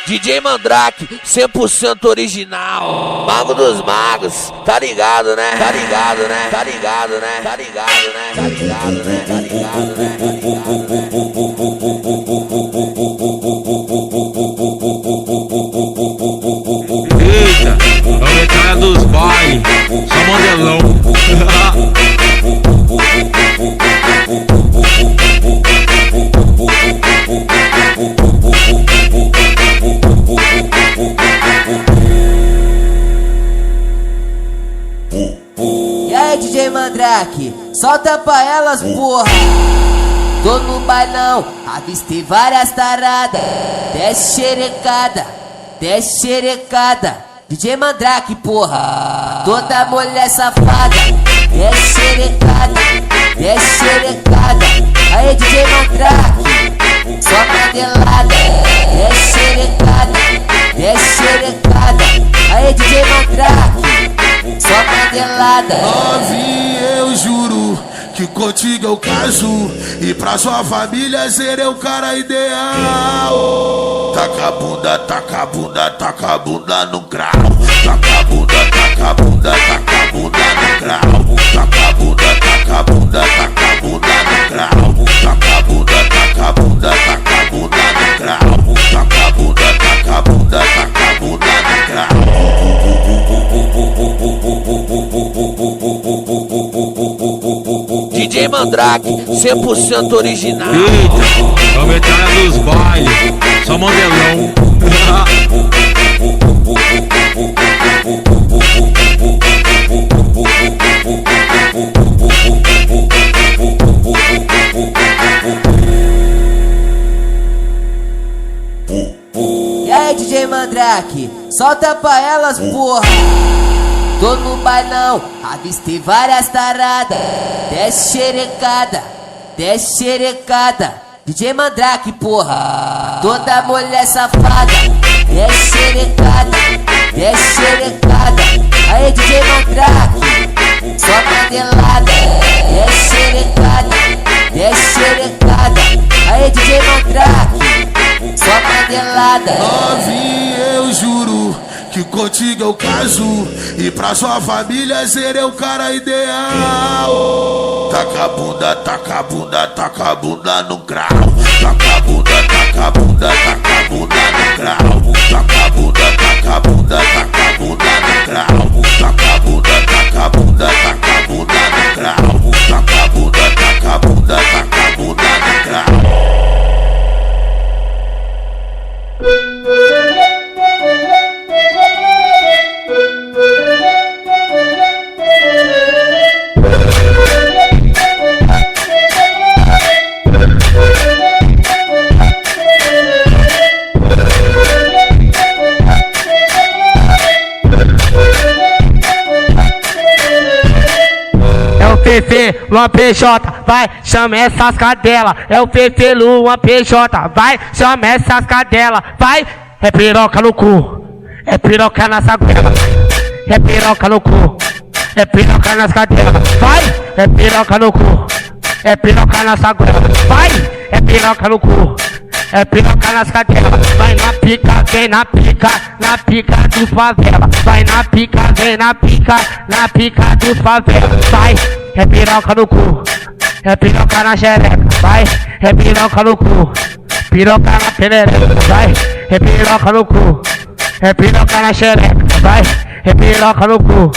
DJ Mandrake, 100% original. Mago dos magos, tá ligado, né? Tá ligado, né? Tá ligado, né? Tá ligado, né? Tá ligado, né? Tá ligado, né? Eita, é a cara dos bailes, só modelão. E aí, DJ Mandrake, solta pra elas, porra. Tô no bailão, avistei várias taradas. Desce xerecada, DJ Mandrake, porra. Toda mulher safada, desce xerecada. Aí, DJ Mandrake, só candelada. Desce xerecada. Aí, DJ Mandrake, só candelada. Novinha, eu juro que contigo eu caso, e pra sua família serei o cara ideal. Taca a bunda, taca a bunda, taca a bunda no grau. Taca a bunda, taca a bunda, taca a bunda no grau. Taca a bunda, taca a bunda, taca a bunda no grau. Taca a bunda, taca a bunda, taca a bunda no grau. Taca a bunda, taca a bunda, taca a bunda no grau. DJ Mandrake, 100% original. Eita, é a cara dos bailes, só modelão. E aí, DJ Mandrake, solta pra elas, porra. Tô no bailão, avistei várias taradas. Desce xerecada, DJ Mandrake, porra. Toda mulher safada, desce xerecada. Aí, DJ Mandrake, só candelada. Desce xerecada. Aí, DJ Mandrake, só candelada. Novinha, eu juro que contigo eu caso, e pra sua família serei o cara ideal. Taca a bunda, taca a bunda, taca a bunda no grau. Taca a bunda, taca a bunda, taca a bunda no grau. Taca a bunda, taca a bunda, taca a bunda no grau. Taca a bunda, taca a bunda, taca a bunda no grau. Taca a bunda, taca a bunda, taca a bunda no grau. Fefe, Luan PJ, vai, chama essas cadelas. É o Fefe, Luan PJ, vai, chama essas cadelas. Vai, é piroca no cu, é piroca na saguela. É piroca no cu, é piroca nas cadelas. Vai, é piroca no cu, é piroca na saguela. Vai, é piroca no cu, é piroca nas cadelas. Vai na pica, vem na pica dos favela. Vai na pica, vem na pica dos favela. Vai, é piroca no cu, é piroca na xereca. Vai, é piroca no cu, piroca na perereca. Vai, é piroca no cu, é piroca na xereca. Vai, é piroca no cu,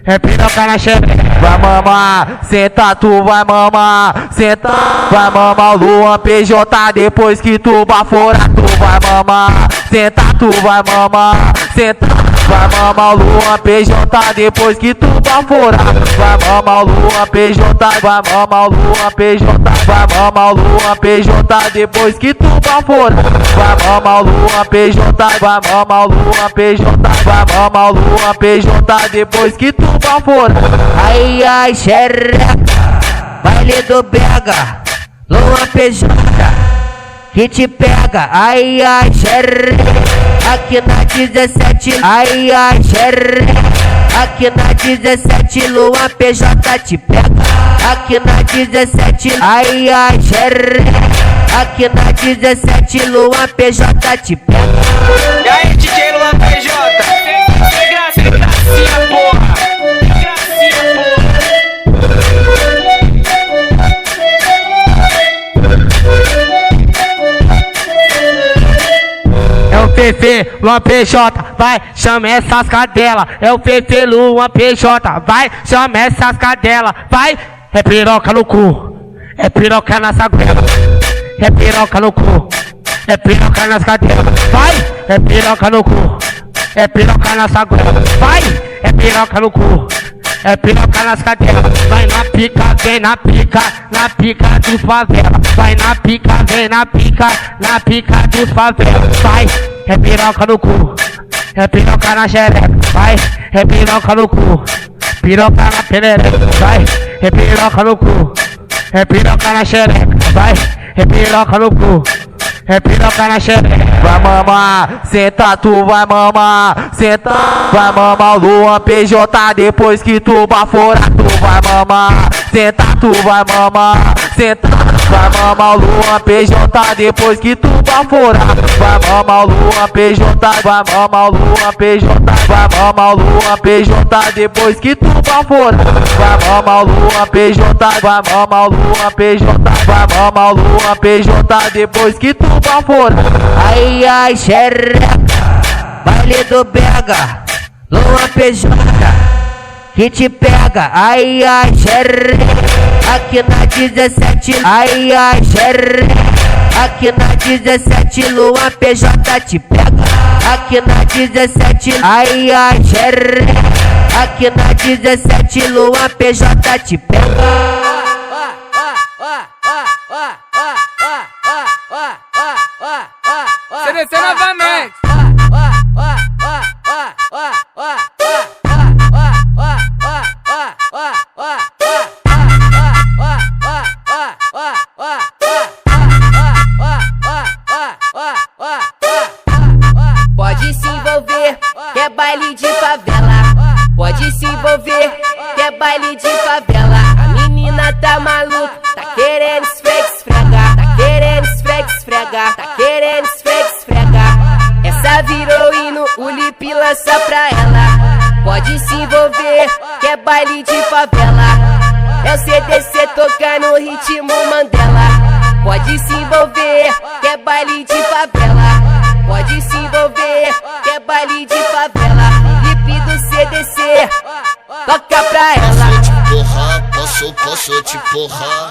é piroca na xereca. Vai mamar, senta tu vai mamar, senta. Vai mamar o Luan PJ depois que tu baforar. Tu vai mamar, senta tu vai mamar, senta. Vai mamar o Luan PJ depois que tu baforar. Vai mamar o Luan PJ, vai mamar o Luan PJ. Vai mamar o Luan PJ depois que tu baforar. Vai mamar o Luan PJ, vai mamar o Luan PJ. Vai mamar o Luan PJ depois que tu baforar. Ai, ai, xereca, baile do Bega, Luan PJ, que te pega. Ai, ai, xereca, aqui na 17. Ai, ai, xereca, aqui na 17, Luan PJ te pega. Aqui na 17, ai, ai, xereca, Aqui na 17 Luan PJ te pega. E aí, DJ Luan PJ? Sem gracinha, porra! Sem gracinha, porra! É o Fefe, Luan PJ, vai, chama essas cadelas. É o Fefe, Luan PJ, vai, chama essas cadelas. Vai, é piroca no cu, é piroca na saguela. É piroca no cu, é piroca nas cadelas. Vai, é piroca no cu, é piroca na saguela. Vai, é piroca no cu, é piroca nas cadelas. Vai na pica, vem na pica dos favela. Vai na pica, vem na pica dos favela. Vai, é piroca no cu, é piroca na xereca. Vai, é piroca no cu, piroca na perereca. Vai, é piroca no cu, é piroca na xereca. Vai, é piroca no cu, é piroca na xereca. Vai mamar, senta tu vai mamar, senta, vai mamar o Luan PJ depois que tu baforar, tu vai mamar, senta tu vai mamar, senta, vai mamar o Luan PJ depois que tu baforar, vai mamar o Luan PJ, vai mamar o Luan PJ, vai mamar o Luan PJ depois que tu baforar, vai mamar o Luan PJ, vai mamar o Luan PJ, vai mamar o Luan PJ depois que tu baforar. Ai, ai, xereca, baile do Bega, Luan PJ, que te pega. Ai, ai, xereca, aqui na 17. Ai, ai, xereca, aqui na 17 Luan PJ te pega. Aqui na 17. Ai, ai, xereca, aqui na 17 Luan PJ te pega. CDC novamente. Pode se envolver, que é baile de favela. Pode se envolver, que é baile de favela. A menina tá maluca, tá querendo esfregar, tá querendo esfregar, tá querendo esfregar. Essa virou hino, o Lipe lança pra ela. Pode se envolver, que é baile de favela. É o CDC tocando o ritmo Mandela. Pode se envolver, que é baile de favela. Pode se envolver, que é baile de favela. Lipe do CDC, toca pra ela. Posso te porrar, posso te porrar,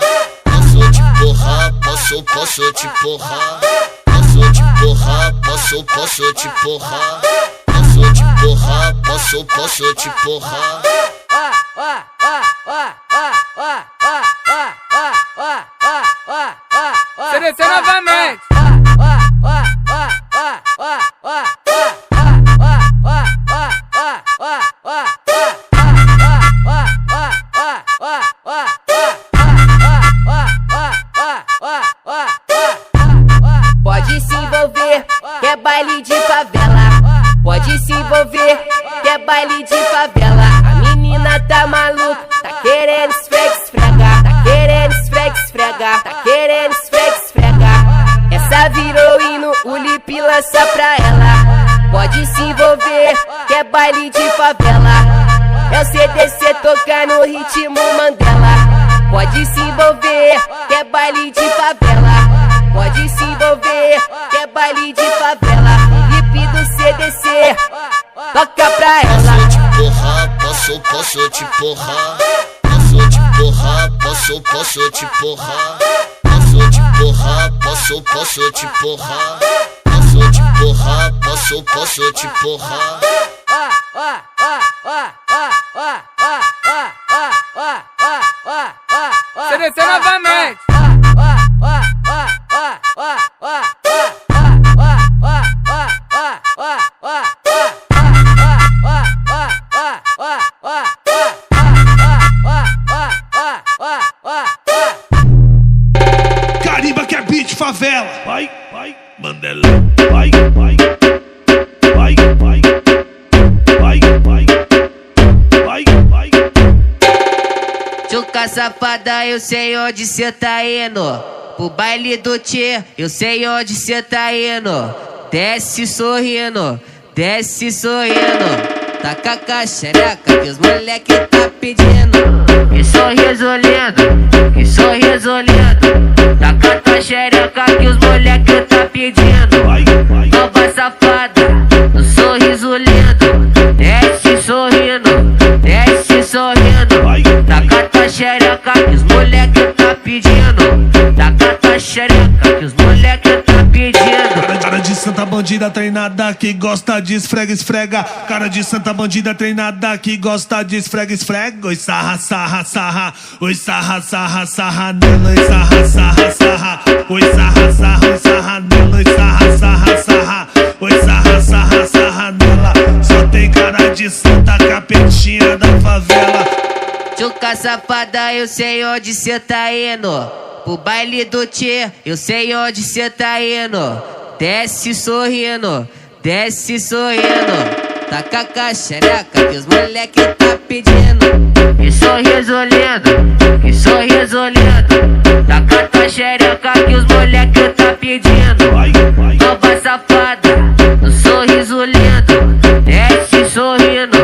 posso te porrar, posso te porrar, posso te porrar, posso te porrar, posso te porrar. CDC novamente. Pode se envolver, que é baile de favela. Pode se envolver, que é baile de favela. A menina tá maluca, tá querendo esfregar, tá querendo esfregar, tá querendo esfregar. Essa virou hino, o Lipe lança pra ela. Pode se envolver, que é baile de favela. É o CDC tocando o ritmo Mandela. Pode se envolver, que é baile de favela. Pode se envolver, que é baile de favela. Lipe do CDC, toca pra ela. Posso te porrar, posso te porrar, posso te porrar, posso te porrar, posso te porrar, posso te porrar, posso te porrar. CDC novamente. Carimba que é beat favela. Vai, vai, Mandelão. Vai, vai, vai, vai, vai, vai, vai, vai. Tchuca safada, eu sei onde cê tá indo. pro baile do Tchê. Eu sei onde cê tá indo. Desce sorrindo, desce sorrindo. Taca a xereca que os moleque tá pedindo. Que sorriso lindo, que sorriso lindo. Taca tua xereca que os moleque tá pedindo. Nova safada, no sorriso lindo. Desce sorrindo, desce sorrindo. Taca tua xereca que os moleque tá pedindo. Taca tua xereca que os moleque tá pedindo. Cara de santa bandida treinada que gosta de esfrega, esfrega. Cara de santa bandida treinada que gosta de esfrega, esfrega. Oi sarra, sarra, sarra. Oi sarra, sarra, sarra nela. Oi sarra, sarra, sarra. Oi sarra, sarra, oi sarra nela. Oi sarra, sarra, sarra. Oi sarra, sarra, sarra nela. Só tem cara de santa capetinha da favela. Tchuca safada, eu sei onde cê tá indo. Pro baile do Tchê, eu sei onde cê tá indo. Desce sorrindo, desce sorrindo. Taca a xereca que os moleque tá pedindo. Que sorriso lindo, que sorriso lindo. Taca tua xereca que os moleque tá pedindo. Nova safada, no sorriso lindo. Desce sorrindo,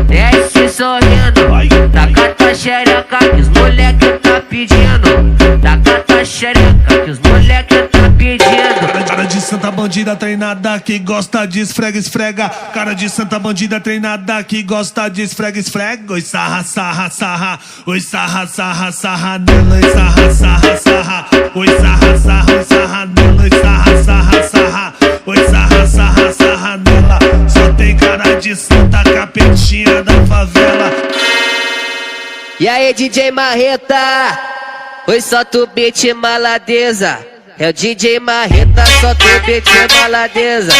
desce sorrindo. Taca tua xereca que os moleque tá pedindo. Taca tua xereca que os moleque tá pedindo. Cara de santa bandida treinada que gosta de esfrega, esfrega. Cara de santa bandida treinada que gosta de esfrega, esfrega. Oi sarra, sarra, sarra. Oi sarra, sarra, sarra nela. Oi sarra, sarra, sarra. Oi sarra, sarra, oi sarra nela. Oi sarra, sarra, sarra. Oi sarra, sarra, sarra nela. Só tem cara de santa capetinha da favela. E aí, DJ Marreta? Oi, solta o beat maladeza. É o DJ Marreta, solta o beat maladeza.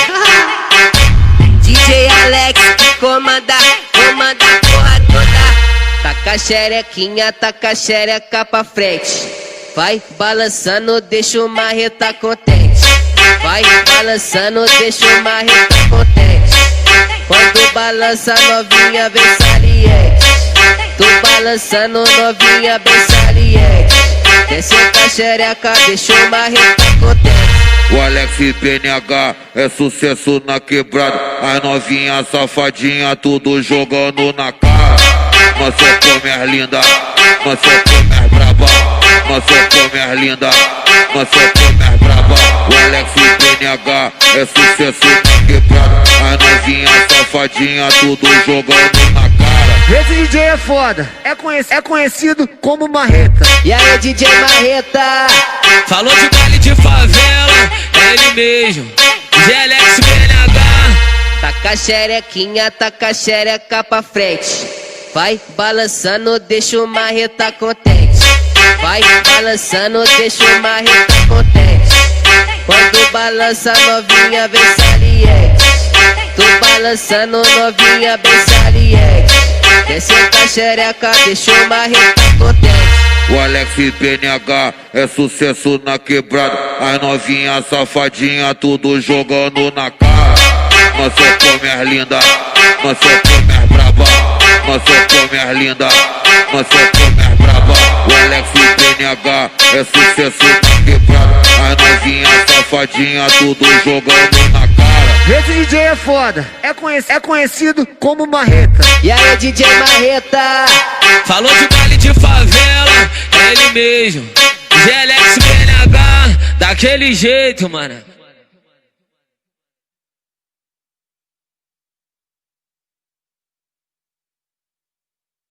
DJ Alex que comanda a porra toda. Taca a xerequinha, taca a xereca pra frente. Vai balançando, deixa o Marreta contente. Vai balançando, deixa o Marreta contente. Quando balança novinha vem saliente. Tô balançando novinha bem saliente. Desce a xereca, deixa o Marreta contente. O Alex PNH é sucesso na quebrada. As novinhas safadinha tudo jogando na cara. Nós é comer linda, nós é comer braba. Nós é comer linda, nós é comer braba. O Alex PNH é sucesso na quebrada. As novinhas safadinha tudo jogando na cara. Esse DJ é foda, é conhecido como Marreta. E aí, DJ Marreta? Falou de baile de favela, é ele mesmo, Alex PNH. Taca a xerequinha, taca a xereca pra frente. Vai balançando, deixa o Marreta contente. Vai balançando, deixa o Marreta contente. Quando balança novinha vem saliente. Tô balançando novinha bem saliente. Desce a xereca, deixa o Marreta contente. O Alex PNH é sucesso na quebrada. As novinhas safadinha tudo jogando na cara. Nós é comer linda, nós é comer braba. Nós é comer linda, nós é comer braba. O Alex PNH é sucesso na quebrada. As novinhas safadinha tudo jogando na cara. Esse DJ é foda, é conhecido como Marreta. E aí, DJ Marreta? Falou de baile de favela, é ele mesmo, Alex PNH. Daquele jeito, mano.